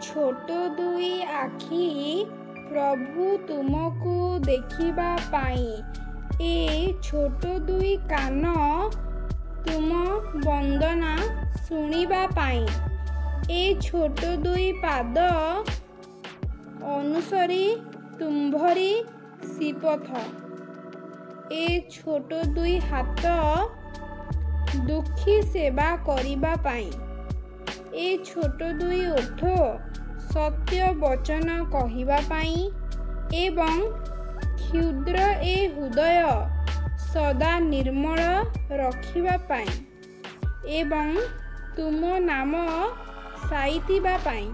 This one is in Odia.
ଛୋଟ ଦୁଇ ଆଖି ପ୍ରଭୁ ତୁମକୁ ଦେଖିବା ପାଇଁ, ଏ ଛୋଟ ଦୁଇ କାନ ତୁମ ବନ୍ଦନା ଶୁଣିବା ପାଇଁ, ଏ ଛୋଟ ଦୁଇ ପାଦ ଅନୁସରି ତୁମ୍ଭରି ଶ୍ରୀପଥ, ଏ ଛୋଟ ଦୁଇ ହାତ ଦୁଃଖୀ ସେବା କରିବା ପାଇଁ, ଏ ଛୋଟ ଦୁଇ ଓଠ ସତ୍ୟ ବଚନ କହିବା ପାଇଁ ଏବଂ କ୍ଷୁଦ୍ର ଏ ହୃଦୟ ସଦା ନିର୍ମଳ ରଖିବା ପାଇଁ ଏବଂ ତୁମ ନାମ ସାଇତିବା ପାଇଁ।